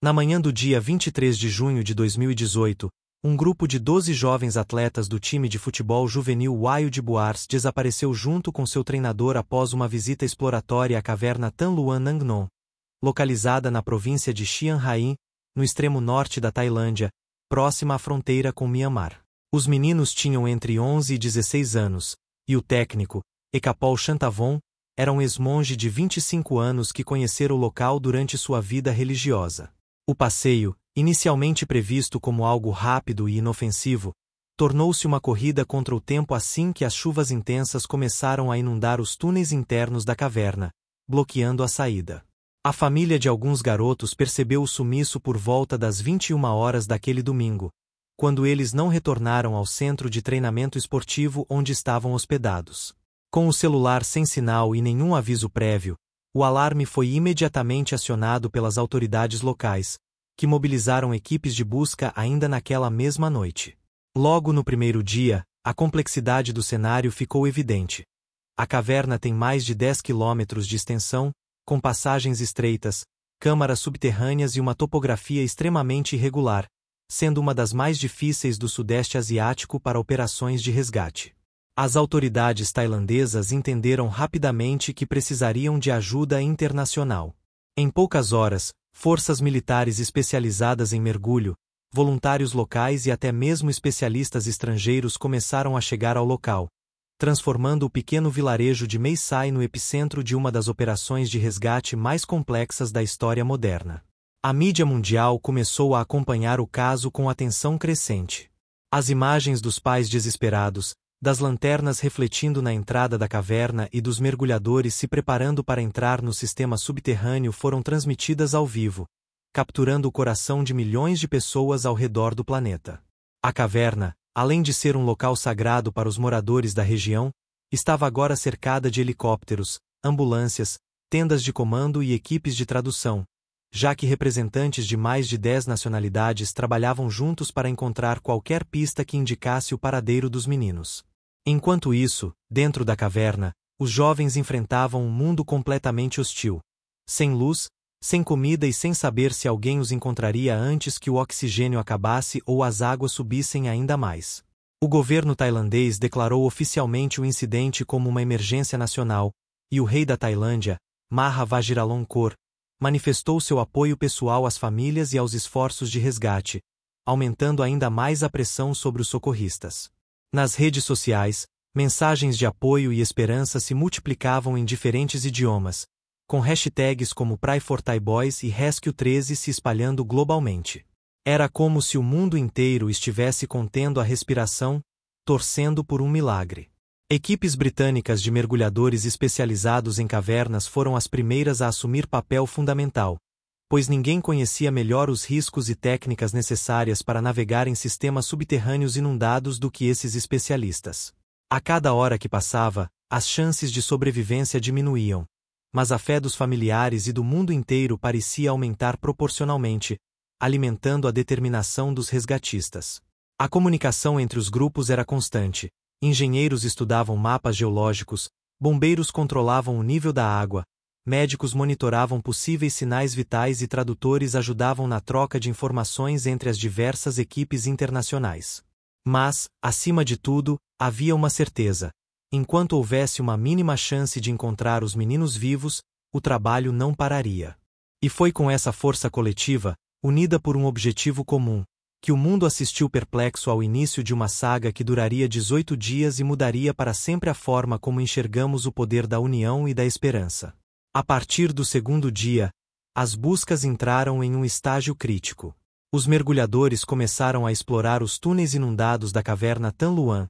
Na manhã do dia 23 de junho de 2018, um grupo de 12 jovens atletas do time de futebol juvenil Wild Boars desapareceu junto com seu treinador após uma visita exploratória à caverna Tan Luang Nangnon, localizada na província de Chiang Rai, no extremo norte da Tailândia, próxima à fronteira com Myanmar. Os meninos tinham entre 11 e 16 anos, e o técnico, Ekapol Chantavon, era um ex-monge de 25 anos que conhecera o local durante sua vida religiosa. O passeio, inicialmente previsto como algo rápido e inofensivo, tornou-se uma corrida contra o tempo assim que as chuvas intensas começaram a inundar os túneis internos da caverna, bloqueando a saída. A família de alguns garotos percebeu o sumiço por volta das 21 horas daquele domingo, quando eles não retornaram ao centro de treinamento esportivo onde estavam hospedados. Com o celular sem sinal e nenhum aviso prévio, o alarme foi imediatamente acionado pelas autoridades locais, que mobilizaram equipes de busca ainda naquela mesma noite. Logo no primeiro dia, a complexidade do cenário ficou evidente. A caverna tem mais de 10 quilômetros de extensão, com passagens estreitas, câmaras subterrâneas e uma topografia extremamente irregular, sendo uma das mais difíceis do Sudeste Asiático para operações de resgate. As autoridades tailandesas entenderam rapidamente que precisariam de ajuda internacional. Em poucas horas, forças militares especializadas em mergulho, voluntários locais e até mesmo especialistas estrangeiros começaram a chegar ao local, transformando o pequeno vilarejo de Mae Sai no epicentro de uma das operações de resgate mais complexas da história moderna. A mídia mundial começou a acompanhar o caso com atenção crescente. As imagens dos pais desesperados, das lanternas refletindo na entrada da caverna e dos mergulhadores se preparando para entrar no sistema subterrâneo foram transmitidas ao vivo, capturando o coração de milhões de pessoas ao redor do planeta. A caverna, além de ser um local sagrado para os moradores da região, estava agora cercada de helicópteros, ambulâncias, tendas de comando e equipes de tradução, já que representantes de mais de 10 nacionalidades trabalhavam juntos para encontrar qualquer pista que indicasse o paradeiro dos meninos. Enquanto isso, dentro da caverna, os jovens enfrentavam um mundo completamente hostil. Sem luz, sem comida e sem saber se alguém os encontraria antes que o oxigênio acabasse ou as águas subissem ainda mais. O governo tailandês declarou oficialmente o incidente como uma emergência nacional, e o rei da Tailândia, Maha Vajiralongkorn, manifestou seu apoio pessoal às famílias e aos esforços de resgate, aumentando ainda mais a pressão sobre os socorristas. Nas redes sociais, mensagens de apoio e esperança se multiplicavam em diferentes idiomas, com hashtags como Pray for Thai Boys e Rescue 13 se espalhando globalmente. Era como se o mundo inteiro estivesse contendo a respiração, torcendo por um milagre. Equipes britânicas de mergulhadores especializados em cavernas foram as primeiras a assumir papel fundamental, pois ninguém conhecia melhor os riscos e técnicas necessárias para navegar em sistemas subterrâneos inundados do que esses especialistas. A cada hora que passava, as chances de sobrevivência diminuíam, mas a fé dos familiares e do mundo inteiro parecia aumentar proporcionalmente, alimentando a determinação dos resgatistas. A comunicação entre os grupos era constante, engenheiros estudavam mapas geológicos, bombeiros controlavam o nível da água, médicos monitoravam possíveis sinais vitais e tradutores ajudavam na troca de informações entre as diversas equipes internacionais. Mas, acima de tudo, havia uma certeza: enquanto houvesse uma mínima chance de encontrar os meninos vivos, o trabalho não pararia. E foi com essa força coletiva, unida por um objetivo comum, que o mundo assistiu perplexo ao início de uma saga que duraria 18 dias e mudaria para sempre a forma como enxergamos o poder da união e da esperança. A partir do segundo dia, as buscas entraram em um estágio crítico. Os mergulhadores começaram a explorar os túneis inundados da caverna Tan Luang,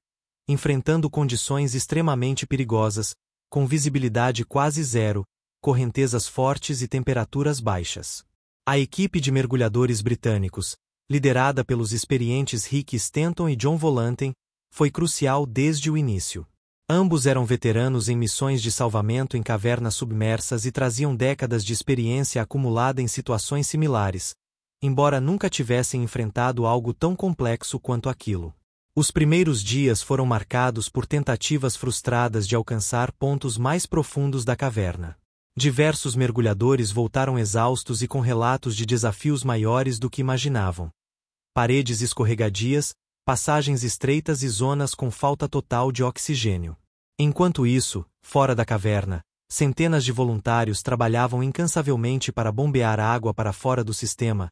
enfrentando condições extremamente perigosas, com visibilidade quase zero, correntezas fortes e temperaturas baixas. A equipe de mergulhadores britânicos, liderada pelos experientes Rick Stanton e John Volanten, foi crucial desde o início. Ambos eram veteranos em missões de salvamento em cavernas submersas e traziam décadas de experiência acumulada em situações similares, embora nunca tivessem enfrentado algo tão complexo quanto aquilo. Os primeiros dias foram marcados por tentativas frustradas de alcançar pontos mais profundos da caverna. Diversos mergulhadores voltaram exaustos e com relatos de desafios maiores do que imaginavam. Paredes escorregadias, passagens estreitas e zonas com falta total de oxigênio. Enquanto isso, fora da caverna, centenas de voluntários trabalhavam incansavelmente para bombear água para fora do sistema,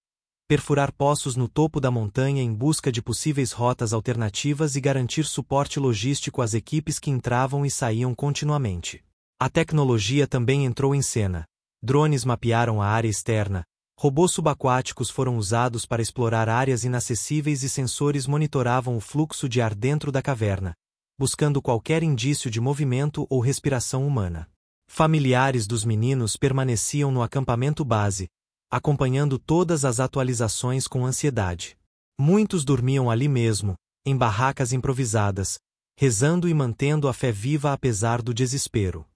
perfurar poços no topo da montanha em busca de possíveis rotas alternativas e garantir suporte logístico às equipes que entravam e saíam continuamente. A tecnologia também entrou em cena. Drones mapearam a área externa, robôs subaquáticos foram usados para explorar áreas inacessíveis e sensores monitoravam o fluxo de ar dentro da caverna, buscando qualquer indício de movimento ou respiração humana. Familiares dos meninos permaneciam no acampamento base, acompanhando todas as atualizações com ansiedade. Muitos dormiam ali mesmo, em barracas improvisadas, rezando e mantendo a fé viva apesar do desespero.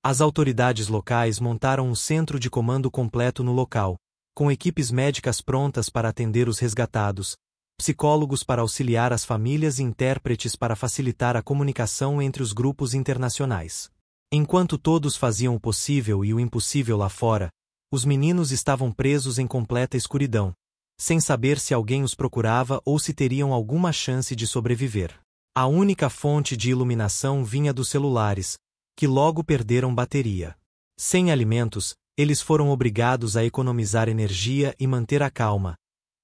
As autoridades locais montaram um centro de comando completo no local, com equipes médicas prontas para atender os resgatados, psicólogos para auxiliar as famílias e intérpretes para facilitar a comunicação entre os grupos internacionais. Enquanto todos faziam o possível e o impossível lá fora, os meninos estavam presos em completa escuridão, sem saber se alguém os procurava ou se teriam alguma chance de sobreviver. A única fonte de iluminação vinha dos celulares, que logo perderam bateria. Sem alimentos, eles foram obrigados a economizar energia e manter a calma,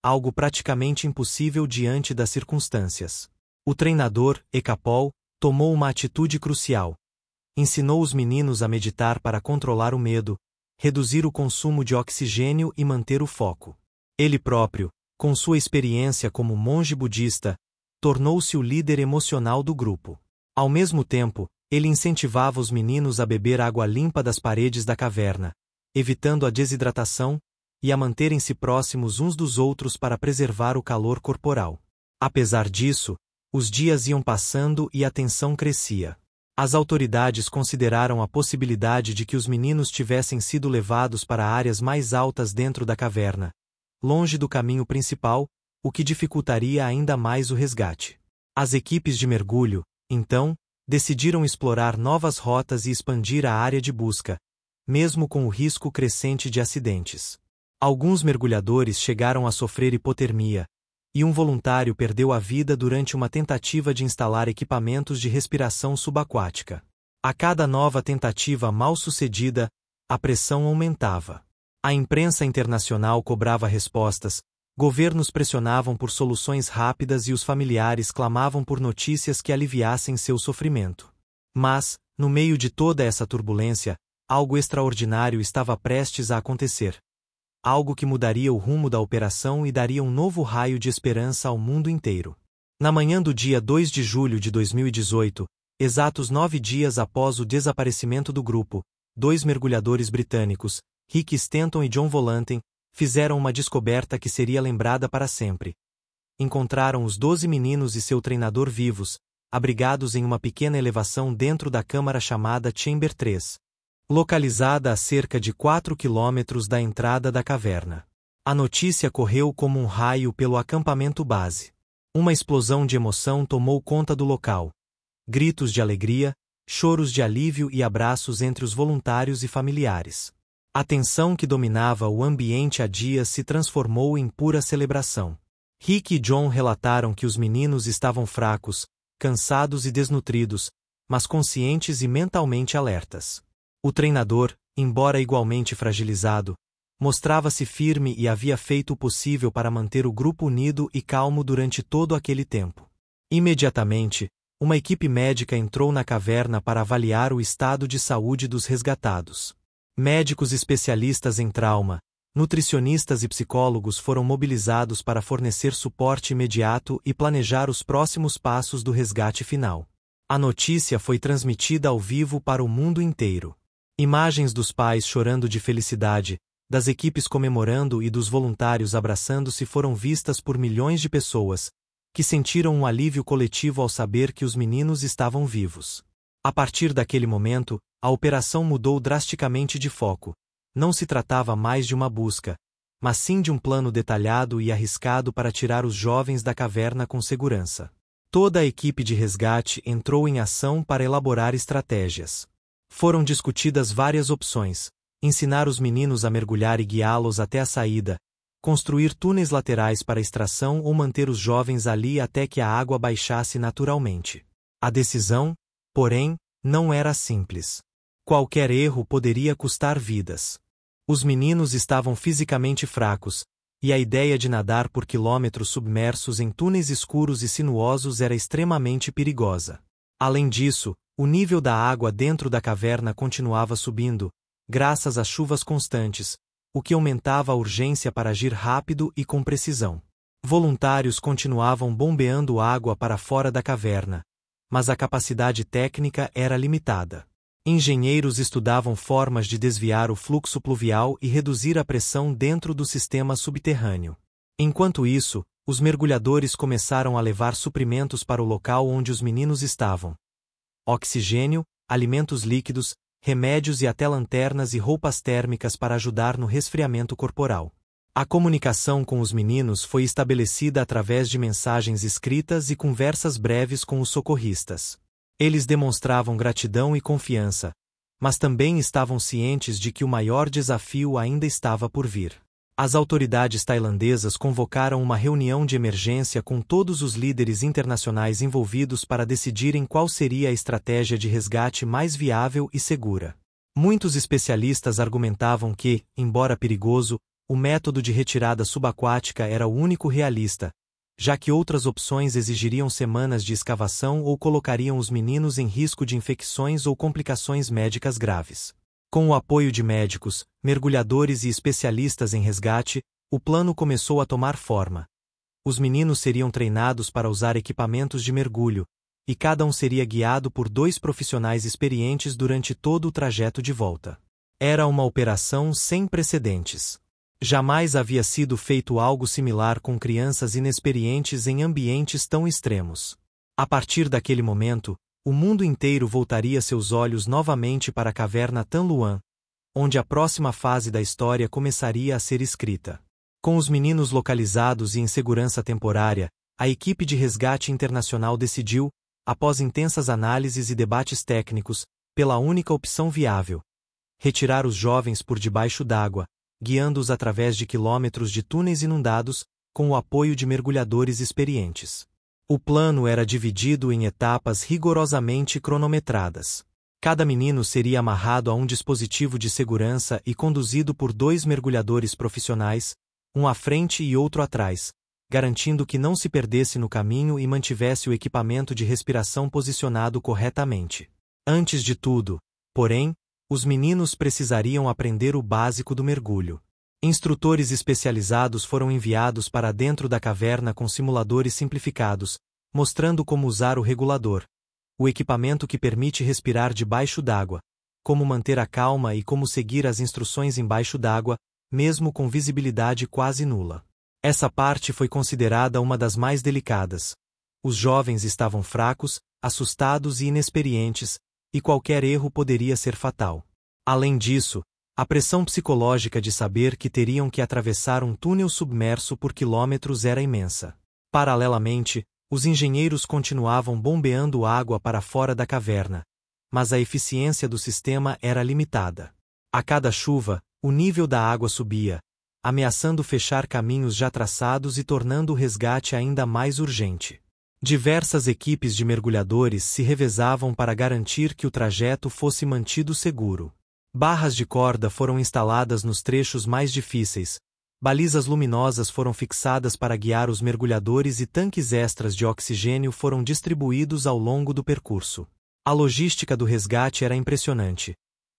algo praticamente impossível diante das circunstâncias. O treinador, Ecapol, tomou uma atitude crucial. Ensinou os meninos a meditar para controlar o medo, reduzir o consumo de oxigênio e manter o foco. Ele próprio, com sua experiência como monge budista, tornou-se o líder emocional do grupo. Ao mesmo tempo, ele incentivava os meninos a beber água limpa das paredes da caverna, evitando a desidratação, e a manterem-se próximos uns dos outros para preservar o calor corporal. Apesar disso, os dias iam passando e a tensão crescia. As autoridades consideraram a possibilidade de que os meninos tivessem sido levados para áreas mais altas dentro da caverna, longe do caminho principal, o que dificultaria ainda mais o resgate. As equipes de mergulho, então, decidiram explorar novas rotas e expandir a área de busca, mesmo com o risco crescente de acidentes. Alguns mergulhadores chegaram a sofrer hipotermia, e um voluntário perdeu a vida durante uma tentativa de instalar equipamentos de respiração subaquática. A cada nova tentativa mal-sucedida, a pressão aumentava. A imprensa internacional cobrava respostas, governos pressionavam por soluções rápidas e os familiares clamavam por notícias que aliviassem seu sofrimento. Mas, no meio de toda essa turbulência, algo extraordinário estava prestes a acontecer. Algo que mudaria o rumo da operação e daria um novo raio de esperança ao mundo inteiro. Na manhã do dia 2 de julho de 2018, exatos 9 dias após o desaparecimento do grupo, 2 mergulhadores britânicos, Rick Stanton e John Volanten, fizeram uma descoberta que seria lembrada para sempre. Encontraram os 12 meninos e seu treinador vivos, abrigados em uma pequena elevação dentro da câmara chamada Chamber 3. Localizada a cerca de 4 quilômetros da entrada da caverna. A notícia correu como um raio pelo acampamento base. Uma explosão de emoção tomou conta do local. Gritos de alegria, choros de alívio e abraços entre os voluntários e familiares. A tensão que dominava o ambiente há dias se transformou em pura celebração. Rick e John relataram que os meninos estavam fracos, cansados e desnutridos, mas conscientes e mentalmente alertas. O treinador, embora igualmente fragilizado, mostrava-se firme e havia feito o possível para manter o grupo unido e calmo durante todo aquele tempo. Imediatamente, uma equipe médica entrou na caverna para avaliar o estado de saúde dos resgatados. Médicos especialistas em trauma, nutricionistas e psicólogos foram mobilizados para fornecer suporte imediato e planejar os próximos passos do resgate final. A notícia foi transmitida ao vivo para o mundo inteiro. Imagens dos pais chorando de felicidade, das equipes comemorando e dos voluntários abraçando-se foram vistas por milhões de pessoas, que sentiram um alívio coletivo ao saber que os meninos estavam vivos. A partir daquele momento, a operação mudou drasticamente de foco. Não se tratava mais de uma busca, mas sim de um plano detalhado e arriscado para tirar os jovens da caverna com segurança. Toda a equipe de resgate entrou em ação para elaborar estratégias. Foram discutidas várias opções, ensinar os meninos a mergulhar e guiá-los até a saída, construir túneis laterais para extração ou manter os jovens ali até que a água baixasse naturalmente. A decisão, porém, não era simples. Qualquer erro poderia custar vidas. Os meninos estavam fisicamente fracos, e a ideia de nadar por quilômetros submersos em túneis escuros e sinuosos era extremamente perigosa. Além disso, o nível da água dentro da caverna continuava subindo, graças às chuvas constantes, o que aumentava a urgência para agir rápido e com precisão. Voluntários continuavam bombeando água para fora da caverna, mas a capacidade técnica era limitada. Engenheiros estudavam formas de desviar o fluxo pluvial e reduzir a pressão dentro do sistema subterrâneo. Enquanto isso, os mergulhadores começaram a levar suprimentos para o local onde os meninos estavam: oxigênio, alimentos líquidos, remédios e até lanternas e roupas térmicas para ajudar no resfriamento corporal. A comunicação com os meninos foi estabelecida através de mensagens escritas e conversas breves com os socorristas. Eles demonstravam gratidão e confiança, mas também estavam cientes de que o maior desafio ainda estava por vir. As autoridades tailandesas convocaram uma reunião de emergência com todos os líderes internacionais envolvidos para decidirem qual seria a estratégia de resgate mais viável e segura. Muitos especialistas argumentavam que, embora perigoso, o método de retirada subaquática era o único realista, já que outras opções exigiriam semanas de escavação ou colocariam os meninos em risco de infecções ou complicações médicas graves. Com o apoio de médicos, mergulhadores e especialistas em resgate, o plano começou a tomar forma. Os meninos seriam treinados para usar equipamentos de mergulho, e cada um seria guiado por 2 profissionais experientes durante todo o trajeto de volta. Era uma operação sem precedentes. Jamais havia sido feito algo similar com crianças inexperientes em ambientes tão extremos. A partir daquele momento, o mundo inteiro voltaria seus olhos novamente para a caverna Tan Luan, onde a próxima fase da história começaria a ser escrita. Com os meninos localizados e em segurança temporária, a equipe de resgate internacional decidiu, após intensas análises e debates técnicos, pela única opção viável: retirar os jovens por debaixo d'água, guiando-os através de quilômetros de túneis inundados, com o apoio de mergulhadores experientes. O plano era dividido em etapas rigorosamente cronometradas. Cada menino seria amarrado a um dispositivo de segurança e conduzido por 2 mergulhadores profissionais, um à frente e outro atrás, garantindo que não se perdesse no caminho e mantivesse o equipamento de respiração posicionado corretamente. Antes de tudo, porém, os meninos precisariam aprender o básico do mergulho. Instrutores especializados foram enviados para dentro da caverna com simuladores simplificados, mostrando como usar o regulador, o equipamento que permite respirar debaixo d'água, como manter a calma e como seguir as instruções embaixo d'água, mesmo com visibilidade quase nula. Essa parte foi considerada uma das mais delicadas. Os jovens estavam fracos, assustados e inexperientes, e qualquer erro poderia ser fatal. Além disso, a pressão psicológica de saber que teriam que atravessar um túnel submerso por quilômetros era imensa. Paralelamente, os engenheiros continuavam bombeando água para fora da caverna, mas a eficiência do sistema era limitada. A cada chuva, o nível da água subia, ameaçando fechar caminhos já traçados e tornando o resgate ainda mais urgente. Diversas equipes de mergulhadores se revezavam para garantir que o trajeto fosse mantido seguro. Barras de corda foram instaladas nos trechos mais difíceis, balizas luminosas foram fixadas para guiar os mergulhadores e tanques extras de oxigênio foram distribuídos ao longo do percurso. A logística do resgate era impressionante.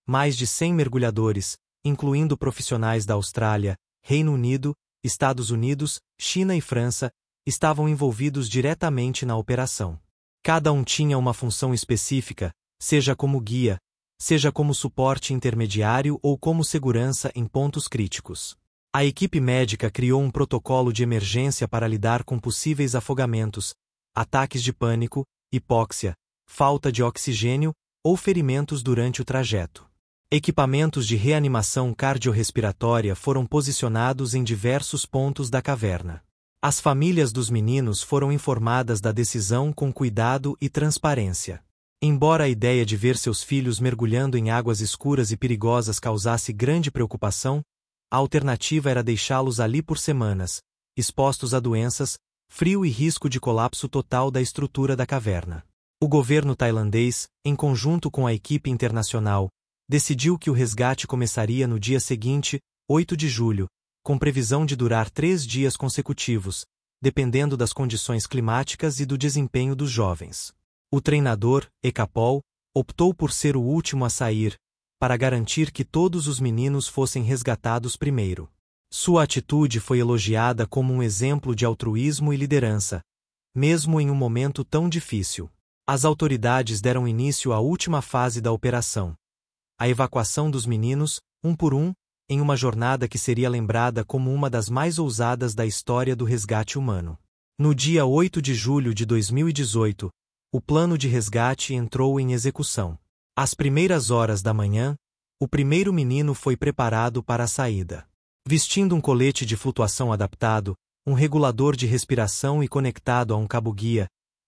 Mais de 100 mergulhadores, incluindo profissionais da Austrália, Reino Unido, Estados Unidos, China e França, estavam envolvidos diretamente na operação. Cada um tinha uma função específica, seja como guia, seja como suporte intermediário ou como segurança em pontos críticos. A equipe médica criou um protocolo de emergência para lidar com possíveis afogamentos, ataques de pânico, hipóxia, falta de oxigênio ou ferimentos durante o trajeto. Equipamentos de reanimação cardiorrespiratória foram posicionados em diversos pontos da caverna. As famílias dos meninos foram informadas da decisão com cuidado e transparência. Embora a ideia de ver seus filhos mergulhando em águas escuras e perigosas causasse grande preocupação, a alternativa era deixá-los ali por semanas, expostos a doenças, frio e risco de colapso total da estrutura da caverna. O governo tailandês, em conjunto com a equipe internacional, decidiu que o resgate começaria no dia seguinte, 8 de julho, com previsão de durar 3 dias consecutivos, dependendo das condições climáticas e do desempenho dos jovens. O treinador, Ekapol, optou por ser o último a sair, para garantir que todos os meninos fossem resgatados primeiro. Sua atitude foi elogiada como um exemplo de altruísmo e liderança, mesmo em um momento tão difícil. As autoridades deram início à última fase da operação. A evacuação dos meninos, um por um, em uma jornada que seria lembrada como uma das mais ousadas da história do resgate humano. No dia 8 de julho de 2018, o plano de resgate entrou em execução. Às primeiras horas da manhã, o primeiro menino foi preparado para a saída. Vestindo um colete de flutuação adaptado, um regulador de respiração e conectado a um cabo-guia,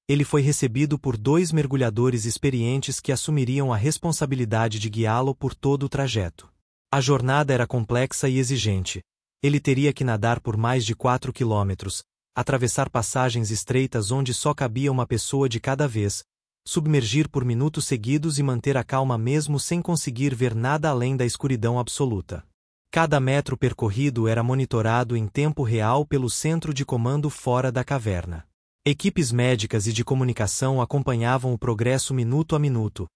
ele foi recebido por 2 mergulhadores experientes que assumiriam a responsabilidade de guiá-lo por todo o trajeto. A jornada era complexa e exigente. Ele teria que nadar por mais de 4 quilômetros, atravessar passagens estreitas onde só cabia uma pessoa de cada vez, submergir por minutos seguidos e manter a calma mesmo sem conseguir ver nada além da escuridão absoluta. Cada metro percorrido era monitorado em tempo real pelo centro de comando fora da caverna. Equipes médicas e de comunicação acompanhavam o progresso minuto a minuto,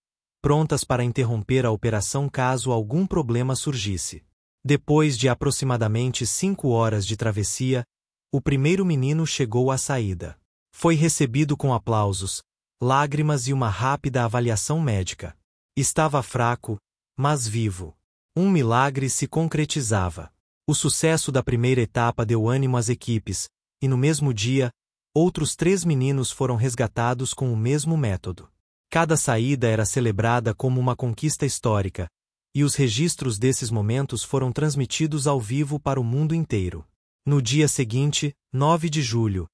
prontas para interromper a operação caso algum problema surgisse. Depois de aproximadamente 5 horas de travessia, o primeiro menino chegou à saída. Foi recebido com aplausos, lágrimas e uma rápida avaliação médica. Estava fraco, mas vivo. Um milagre se concretizava. O sucesso da primeira etapa deu ânimo às equipes, e no mesmo dia, outros 3 meninos foram resgatados com o mesmo método. Cada saída era celebrada como uma conquista histórica, e os registros desses momentos foram transmitidos ao vivo para o mundo inteiro. No dia seguinte, 9 de julho,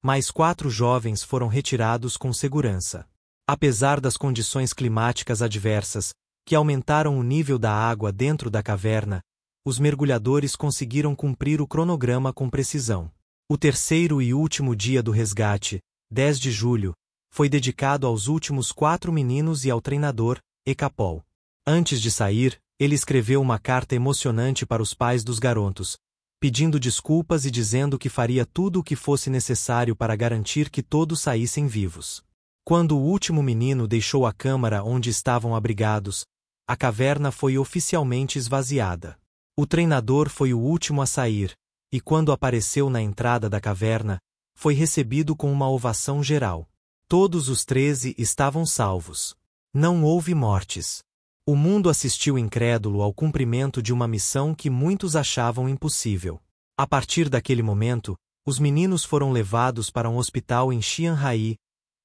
mais 4 jovens foram retirados com segurança. Apesar das condições climáticas adversas, que aumentaram o nível da água dentro da caverna, os mergulhadores conseguiram cumprir o cronograma com precisão. O terceiro e último dia do resgate, 10 de julho, foi dedicado aos últimos 4 meninos e ao treinador, Ekapol. Antes de sair, ele escreveu uma carta emocionante para os pais dos garotos, pedindo desculpas e dizendo que faria tudo o que fosse necessário para garantir que todos saíssem vivos. Quando o último menino deixou a câmara onde estavam abrigados, a caverna foi oficialmente esvaziada. O treinador foi o último a sair, e quando apareceu na entrada da caverna, foi recebido com uma ovação geral. Todos os 13 estavam salvos. Não houve mortes. O mundo assistiu incrédulo ao cumprimento de uma missão que muitos achavam impossível. A partir daquele momento, os meninos foram levados para um hospital em Chiang-Rai,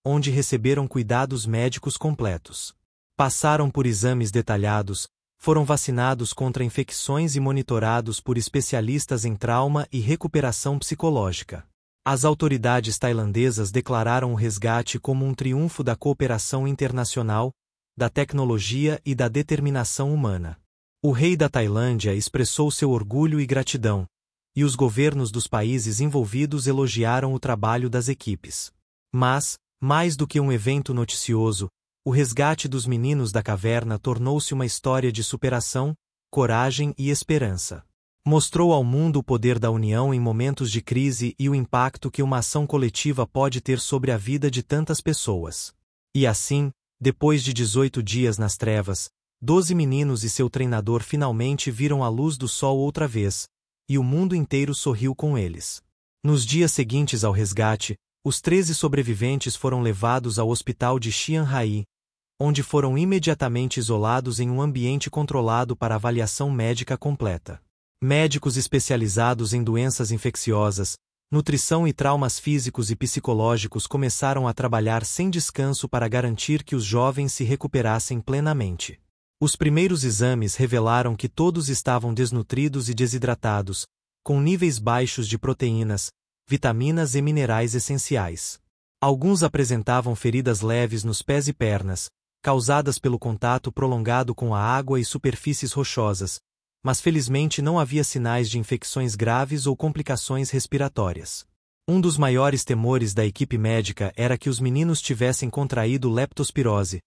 onde receberam cuidados médicos completos. Passaram por exames detalhados, foram vacinados contra infecções e monitorados por especialistas em trauma e recuperação psicológica. As autoridades tailandesas declararam o resgate como um triunfo da cooperação internacional, da tecnologia e da determinação humana. O rei da Tailândia expressou seu orgulho e gratidão, e os governos dos países envolvidos elogiaram o trabalho das equipes. Mas, mais do que um evento noticioso, o resgate dos meninos da caverna tornou-se uma história de superação, coragem e esperança. Mostrou ao mundo o poder da união em momentos de crise e o impacto que uma ação coletiva pode ter sobre a vida de tantas pessoas. E assim, depois de 18 dias nas trevas, 12 meninos e seu treinador finalmente viram a luz do sol outra vez, e o mundo inteiro sorriu com eles. Nos dias seguintes ao resgate, os 13 sobreviventes foram levados ao hospital de Chiang-Rai, onde foram imediatamente isolados em um ambiente controlado para avaliação médica completa. Médicos especializados em doenças infecciosas, nutrição e traumas físicos e psicológicos começaram a trabalhar sem descanso para garantir que os jovens se recuperassem plenamente. Os primeiros exames revelaram que todos estavam desnutridos e desidratados, com níveis baixos de proteínas, vitaminas e minerais essenciais. Alguns apresentavam feridas leves nos pés e pernas, causadas pelo contato prolongado com a água e superfícies rochosas, mas felizmente não havia sinais de infecções graves ou complicações respiratórias. Um dos maiores temores da equipe médica era que os meninos tivessem contraído leptospirose,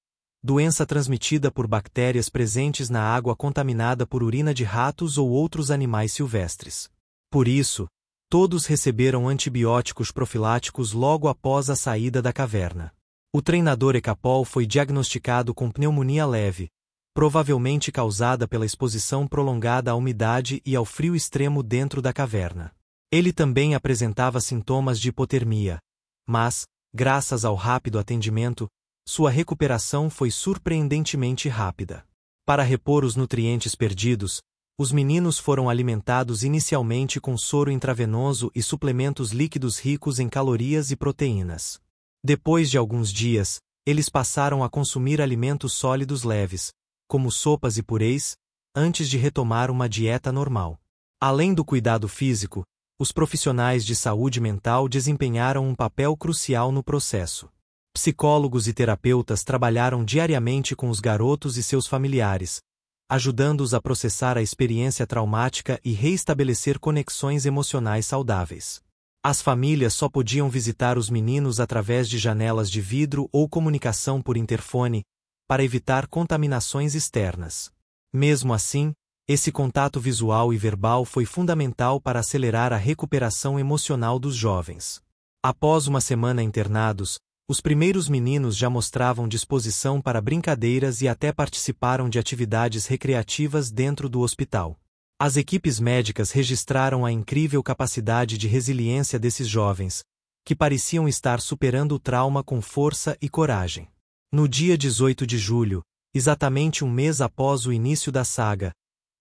doença transmitida por bactérias presentes na água contaminada por urina de ratos ou outros animais silvestres. Por isso, todos receberam antibióticos profiláticos logo após a saída da caverna. O treinador Ecapol foi diagnosticado com pneumonia leve, provavelmente causada pela exposição prolongada à umidade e ao frio extremo dentro da caverna. Ele também apresentava sintomas de hipotermia, mas, graças ao rápido atendimento, sua recuperação foi surpreendentemente rápida. Para repor os nutrientes perdidos, os meninos foram alimentados inicialmente com soro intravenoso e suplementos líquidos ricos em calorias e proteínas. Depois de alguns dias, eles passaram a consumir alimentos sólidos leves, como sopas e purês, antes de retomar uma dieta normal. Além do cuidado físico, os profissionais de saúde mental desempenharam um papel crucial no processo. Psicólogos e terapeutas trabalharam diariamente com os garotos e seus familiares, ajudando-os a processar a experiência traumática e reestabelecer conexões emocionais saudáveis. As famílias só podiam visitar os meninos através de janelas de vidro ou comunicação por interfone, para evitar contaminações externas. Mesmo assim, esse contato visual e verbal foi fundamental para acelerar a recuperação emocional dos jovens. Após uma semana internados, os primeiros meninos já mostravam disposição para brincadeiras e até participaram de atividades recreativas dentro do hospital. As equipes médicas registraram a incrível capacidade de resiliência desses jovens, que pareciam estar superando o trauma com força e coragem. No dia 18 de julho, exatamente um mês após o início da saga,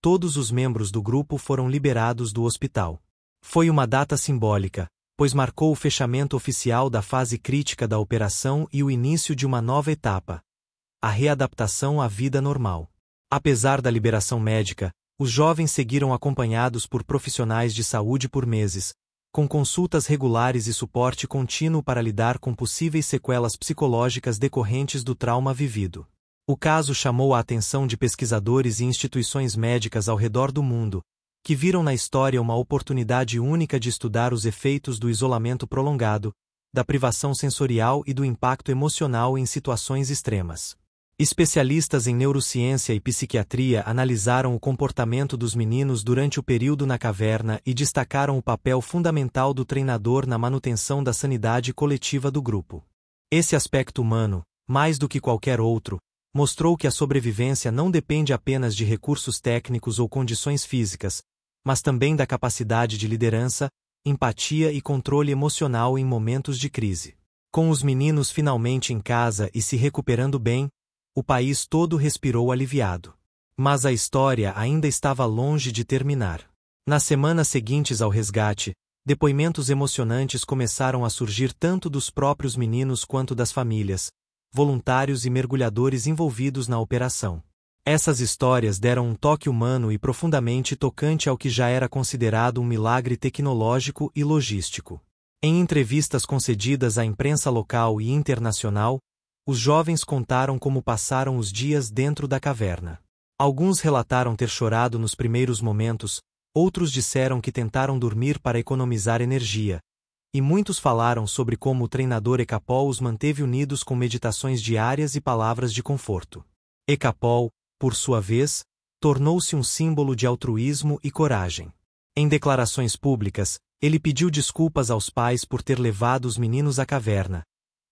todos os membros do grupo foram liberados do hospital. Foi uma data simbólica, pois marcou o fechamento oficial da fase crítica da operação e o início de uma nova etapa, a readaptação à vida normal. Apesar da liberação médica, os jovens seguiram acompanhados por profissionais de saúde por meses, com consultas regulares e suporte contínuo para lidar com possíveis sequelas psicológicas decorrentes do trauma vivido. O caso chamou a atenção de pesquisadores e instituições médicas ao redor do mundo, que viram na história uma oportunidade única de estudar os efeitos do isolamento prolongado, da privação sensorial e do impacto emocional em situações extremas. Especialistas em neurociência e psiquiatria analisaram o comportamento dos meninos durante o período na caverna e destacaram o papel fundamental do treinador na manutenção da sanidade coletiva do grupo. Esse aspecto humano, mais do que qualquer outro, mostrou que a sobrevivência não depende apenas de recursos técnicos ou condições físicas, mas também da capacidade de liderança, empatia e controle emocional em momentos de crise. Com os meninos finalmente em casa e se recuperando bem, o país todo respirou aliviado. Mas a história ainda estava longe de terminar. Nas semanas seguintes ao resgate, depoimentos emocionantes começaram a surgir tanto dos próprios meninos quanto das famílias, voluntários e mergulhadores envolvidos na operação. Essas histórias deram um toque humano e profundamente tocante ao que já era considerado um milagre tecnológico e logístico. Em entrevistas concedidas à imprensa local e internacional, os jovens contaram como passaram os dias dentro da caverna. Alguns relataram ter chorado nos primeiros momentos, outros disseram que tentaram dormir para economizar energia, e muitos falaram sobre como o treinador Ecapol os manteve unidos com meditações diárias e palavras de conforto. Ecapol, por sua vez, tornou-se um símbolo de altruísmo e coragem. Em declarações públicas, ele pediu desculpas aos pais por ter levado os meninos à caverna,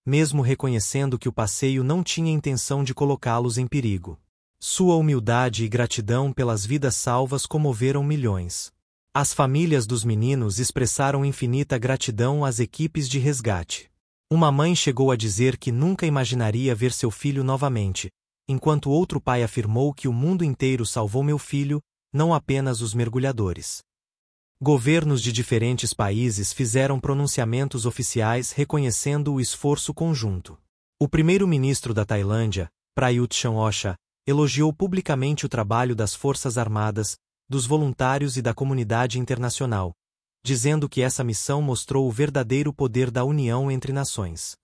mesmo reconhecendo que o passeio não tinha intenção de colocá-los em perigo. Sua humildade e gratidão pelas vidas salvas comoveram milhões. As famílias dos meninos expressaram infinita gratidão às equipes de resgate. Uma mãe chegou a dizer que nunca imaginaria ver seu filho novamente, enquanto outro pai afirmou que o mundo inteiro salvou meu filho, não apenas os mergulhadores. Governos de diferentes países fizeram pronunciamentos oficiais reconhecendo o esforço conjunto. O primeiro-ministro da Tailândia, Prayut Chan-o-cha, elogiou publicamente o trabalho das Forças Armadas, dos voluntários e da comunidade internacional, dizendo que essa missão mostrou o verdadeiro poder da união entre nações.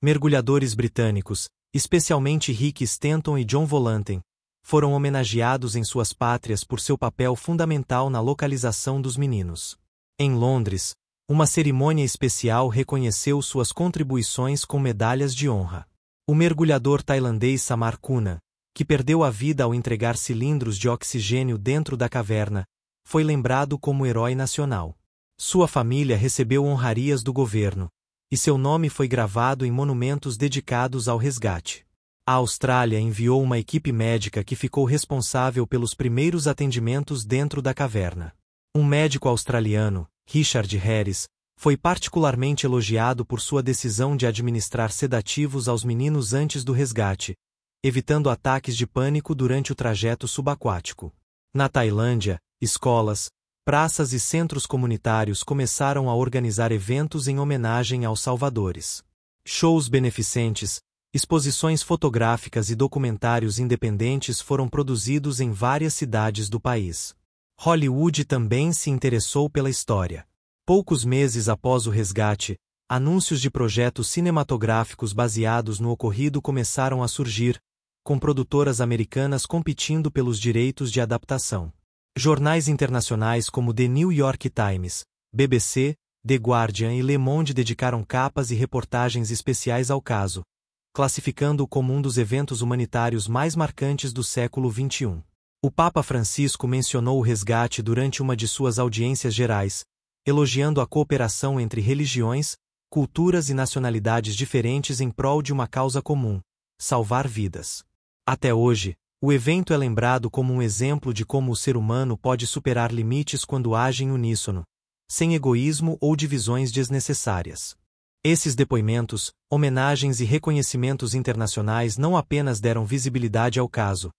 Mergulhadores britânicos, especialmente Rick Stanton e John Volanten, foram homenageados em suas pátrias por seu papel fundamental na localização dos meninos. Em Londres, uma cerimônia especial reconheceu suas contribuições com medalhas de honra. O mergulhador tailandês Samar Kuna, que perdeu a vida ao entregar cilindros de oxigênio dentro da caverna, foi lembrado como herói nacional. Sua família recebeu honrarias do governo, e seu nome foi gravado em monumentos dedicados ao resgate. A Austrália enviou uma equipe médica que ficou responsável pelos primeiros atendimentos dentro da caverna. Um médico australiano, Richard Harris, foi particularmente elogiado por sua decisão de administrar sedativos aos meninos antes do resgate, evitando ataques de pânico durante o trajeto subaquático. Na Tailândia, escolas, praças e centros comunitários começaram a organizar eventos em homenagem aos salvadores. Shows beneficentes, exposições fotográficas e documentários independentes foram produzidos em várias cidades do país. Hollywood também se interessou pela história. Poucos meses após o resgate, anúncios de projetos cinematográficos baseados no ocorrido começaram a surgir, com produtoras americanas competindo pelos direitos de adaptação. Jornais internacionais como The New York Times, BBC, The Guardian e Le Monde dedicaram capas e reportagens especiais ao caso, classificando-o como um dos eventos humanitários mais marcantes do século XXI. O Papa Francisco mencionou o resgate durante uma de suas audiências gerais, elogiando a cooperação entre religiões, culturas e nacionalidades diferentes em prol de uma causa comum: salvar vidas. Até hoje, o evento é lembrado como um exemplo de como o ser humano pode superar limites quando age em uníssono, sem egoísmo ou divisões desnecessárias. Esses depoimentos, homenagens e reconhecimentos internacionais não apenas deram visibilidade ao caso,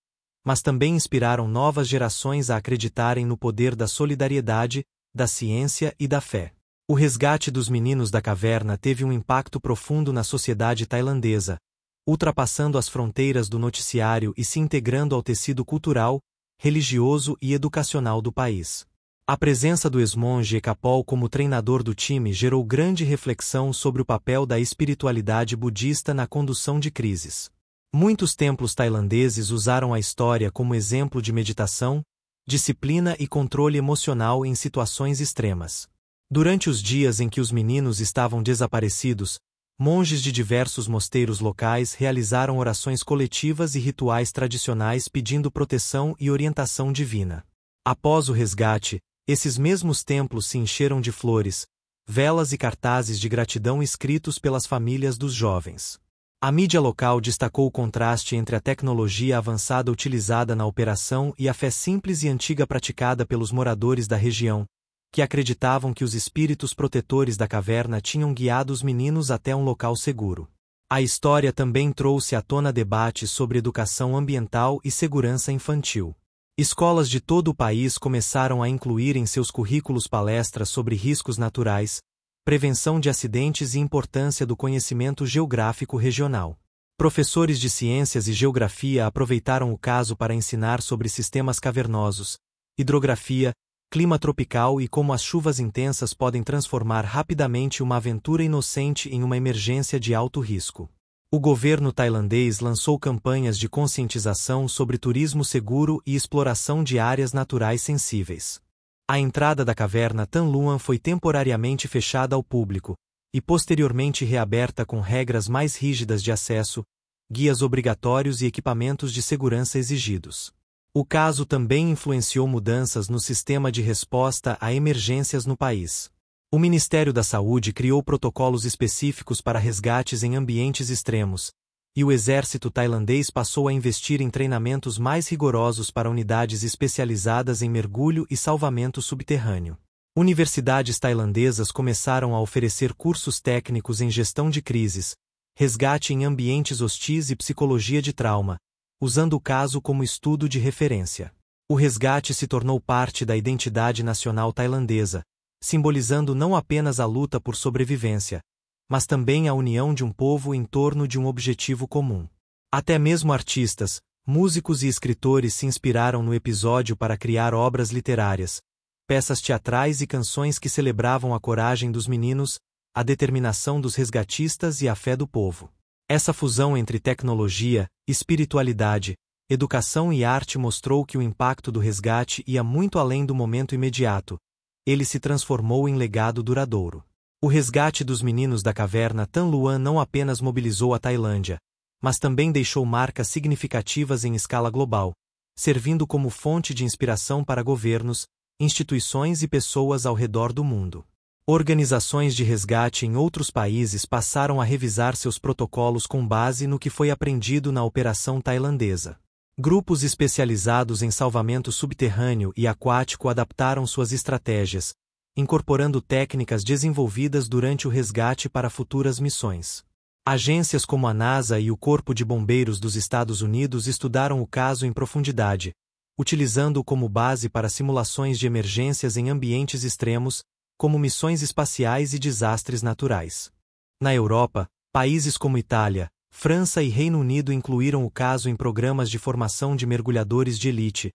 mas também inspiraram novas gerações a acreditarem no poder da solidariedade, da ciência e da fé. O resgate dos meninos da caverna teve um impacto profundo na sociedade tailandesa, ultrapassando as fronteiras do noticiário e se integrando ao tecido cultural, religioso e educacional do país. A presença do ex-monge Ekapol como treinador do time gerou grande reflexão sobre o papel da espiritualidade budista na condução de crises. Muitos templos tailandeses usaram a história como exemplo de meditação, disciplina e controle emocional em situações extremas. Durante os dias em que os meninos estavam desaparecidos, monges de diversos mosteiros locais realizaram orações coletivas e rituais tradicionais pedindo proteção e orientação divina. Após o resgate, esses mesmos templos se encheram de flores, velas e cartazes de gratidão escritos pelas famílias dos jovens. A mídia local destacou o contraste entre a tecnologia avançada utilizada na operação e a fé simples e antiga praticada pelos moradores da região, que acreditavam que os espíritos protetores da caverna tinham guiado os meninos até um local seguro. A história também trouxe à tona debates sobre educação ambiental e segurança infantil. Escolas de todo o país começaram a incluir em seus currículos palestras sobre riscos naturais, prevenção de acidentes e importância do conhecimento geográfico regional. Professores de ciências e geografia aproveitaram o caso para ensinar sobre sistemas cavernosos, hidrografia, clima tropical e como as chuvas intensas podem transformar rapidamente uma aventura inocente em uma emergência de alto risco. O governo tailandês lançou campanhas de conscientização sobre turismo seguro e exploração de áreas naturais sensíveis. A entrada da caverna Tan Luang foi temporariamente fechada ao público, e posteriormente reaberta com regras mais rígidas de acesso, guias obrigatórios e equipamentos de segurança exigidos. O caso também influenciou mudanças no sistema de resposta a emergências no país. O Ministério da Saúde criou protocolos específicos para resgates em ambientes extremos, e o exército tailandês passou a investir em treinamentos mais rigorosos para unidades especializadas em mergulho e salvamento subterrâneo. Universidades tailandesas começaram a oferecer cursos técnicos em gestão de crises, resgate em ambientes hostis e psicologia de trauma, usando o caso como estudo de referência. O resgate se tornou parte da identidade nacional tailandesa, simbolizando não apenas a luta por sobrevivência, mas também a união de um povo em torno de um objetivo comum. Até mesmo artistas, músicos e escritores se inspiraram no episódio para criar obras literárias, peças teatrais e canções que celebravam a coragem dos meninos, a determinação dos resgatistas e a fé do povo. Essa fusão entre tecnologia, espiritualidade, educação e arte mostrou que o impacto do resgate ia muito além do momento imediato. Ele se transformou em legado duradouro. O resgate dos meninos da caverna Tan Luan não apenas mobilizou a Tailândia, mas também deixou marcas significativas em escala global, servindo como fonte de inspiração para governos, instituições e pessoas ao redor do mundo. Organizações de resgate em outros países passaram a revisar seus protocolos com base no que foi aprendido na operação tailandesa. Grupos especializados em salvamento subterrâneo e aquático adaptaram suas estratégias, incorporando técnicas desenvolvidas durante o resgate para futuras missões. Agências como a NASA e o Corpo de Bombeiros dos Estados Unidos estudaram o caso em profundidade, utilizando-o como base para simulações de emergências em ambientes extremos, como missões espaciais e desastres naturais. Na Europa, países como Itália, França e Reino Unido incluíram o caso em programas de formação de mergulhadores de elite,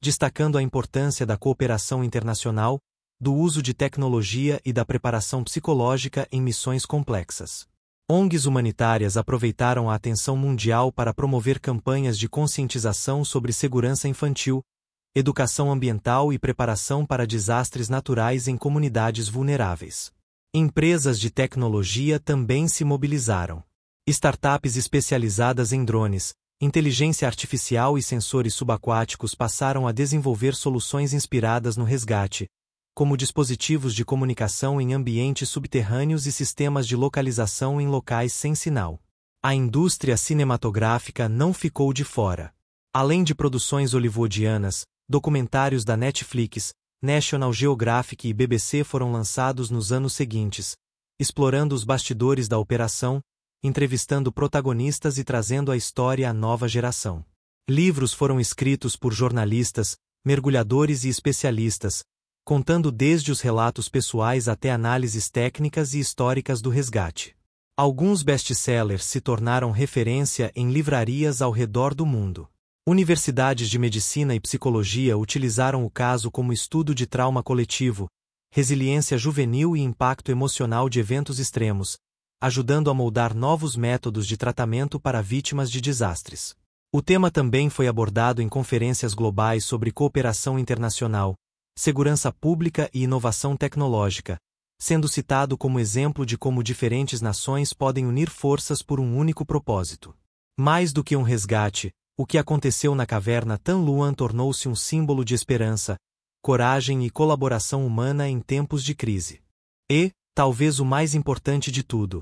destacando a importância da cooperação internacional, do uso de tecnologia e da preparação psicológica em missões complexas. ONGs humanitárias aproveitaram a atenção mundial para promover campanhas de conscientização sobre segurança infantil, educação ambiental e preparação para desastres naturais em comunidades vulneráveis. Empresas de tecnologia também se mobilizaram. Startups especializadas em drones, inteligência artificial e sensores subaquáticos passaram a desenvolver soluções inspiradas no resgate, como dispositivos de comunicação em ambientes subterrâneos e sistemas de localização em locais sem sinal. A indústria cinematográfica não ficou de fora. Além de produções hollywoodianas, documentários da Netflix, National Geographic e BBC foram lançados nos anos seguintes, explorando os bastidores da operação, entrevistando protagonistas e trazendo a história à nova geração. Livros foram escritos por jornalistas, mergulhadores e especialistas, contando desde os relatos pessoais até análises técnicas e históricas do resgate. Alguns best-sellers se tornaram referência em livrarias ao redor do mundo. Universidades de medicina e psicologia utilizaram o caso como estudo de trauma coletivo, resiliência juvenil e impacto emocional de eventos extremos, ajudando a moldar novos métodos de tratamento para vítimas de desastres. O tema também foi abordado em conferências globais sobre cooperação internacional, segurança pública e inovação tecnológica, sendo citado como exemplo de como diferentes nações podem unir forças por um único propósito. Mais do que um resgate, o que aconteceu na caverna Tan Luan tornou-se um símbolo de esperança, coragem e colaboração humana em tempos de crise. E, talvez o mais importante de tudo,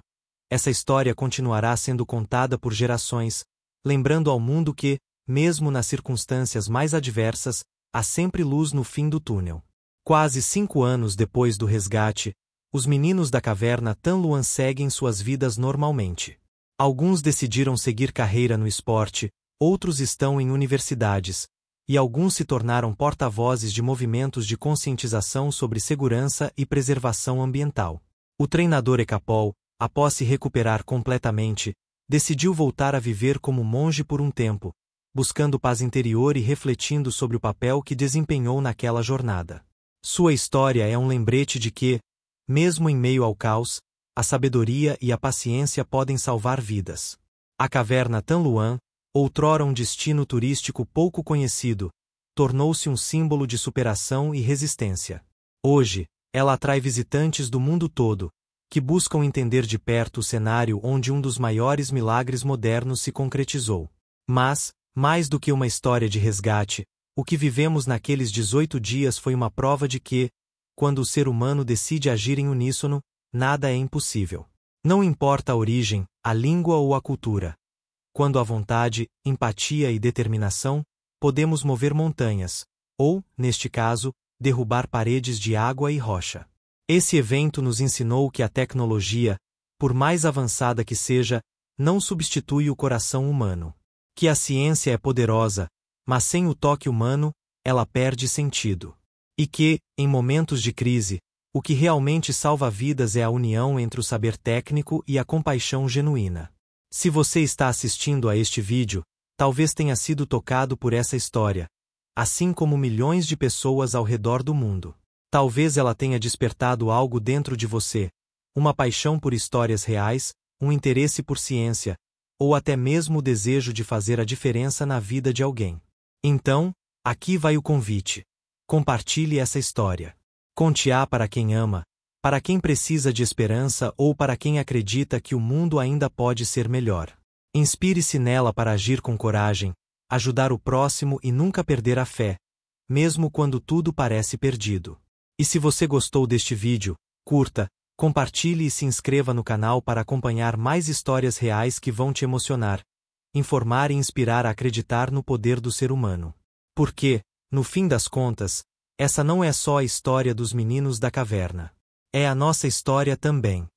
essa história continuará sendo contada por gerações, lembrando ao mundo que, mesmo nas circunstâncias mais adversas, há sempre luz no fim do túnel. Quase 5 anos depois do resgate, os meninos da caverna Tan Luan seguem suas vidas normalmente. Alguns decidiram seguir carreira no esporte, outros estão em universidades, e alguns se tornaram porta-vozes de movimentos de conscientização sobre segurança e preservação ambiental. O treinador Ekapol, após se recuperar completamente, decidiu voltar a viver como monge por um tempo, buscando paz interior e refletindo sobre o papel que desempenhou naquela jornada. Sua história é um lembrete de que, mesmo em meio ao caos, a sabedoria e a paciência podem salvar vidas. A caverna Tan Luan, outrora um destino turístico pouco conhecido, tornou-se um símbolo de superação e resistência. Hoje, ela atrai visitantes do mundo todo, que buscam entender de perto o cenário onde um dos maiores milagres modernos se concretizou. Mas, mais do que uma história de resgate, o que vivemos naqueles 18 dias foi uma prova de que, quando o ser humano decide agir em uníssono, nada é impossível. Não importa a origem, a língua ou a cultura. Quando há vontade, empatia e determinação, podemos mover montanhas, ou, neste caso, derrubar paredes de água e rocha. Esse evento nos ensinou que a tecnologia, por mais avançada que seja, não substitui o coração humano. Que a ciência é poderosa, mas sem o toque humano, ela perde sentido. E que, em momentos de crise, o que realmente salva vidas é a união entre o saber técnico e a compaixão genuína. Se você está assistindo a este vídeo, talvez tenha sido tocado por essa história, assim como milhões de pessoas ao redor do mundo. Talvez ela tenha despertado algo dentro de você, uma paixão por histórias reais, um interesse por ciência, ou até mesmo o desejo de fazer a diferença na vida de alguém. Então, aqui vai o convite. Compartilhe essa história. Conte-a para quem ama, para quem precisa de esperança ou para quem acredita que o mundo ainda pode ser melhor. Inspire-se nela para agir com coragem, ajudar o próximo e nunca perder a fé, mesmo quando tudo parece perdido. E se você gostou deste vídeo, curta, compartilhe e se inscreva no canal para acompanhar mais histórias reais que vão te emocionar, informar e inspirar a acreditar no poder do ser humano. Porque, no fim das contas, essa não é só a história dos meninos da caverna. É a nossa história também.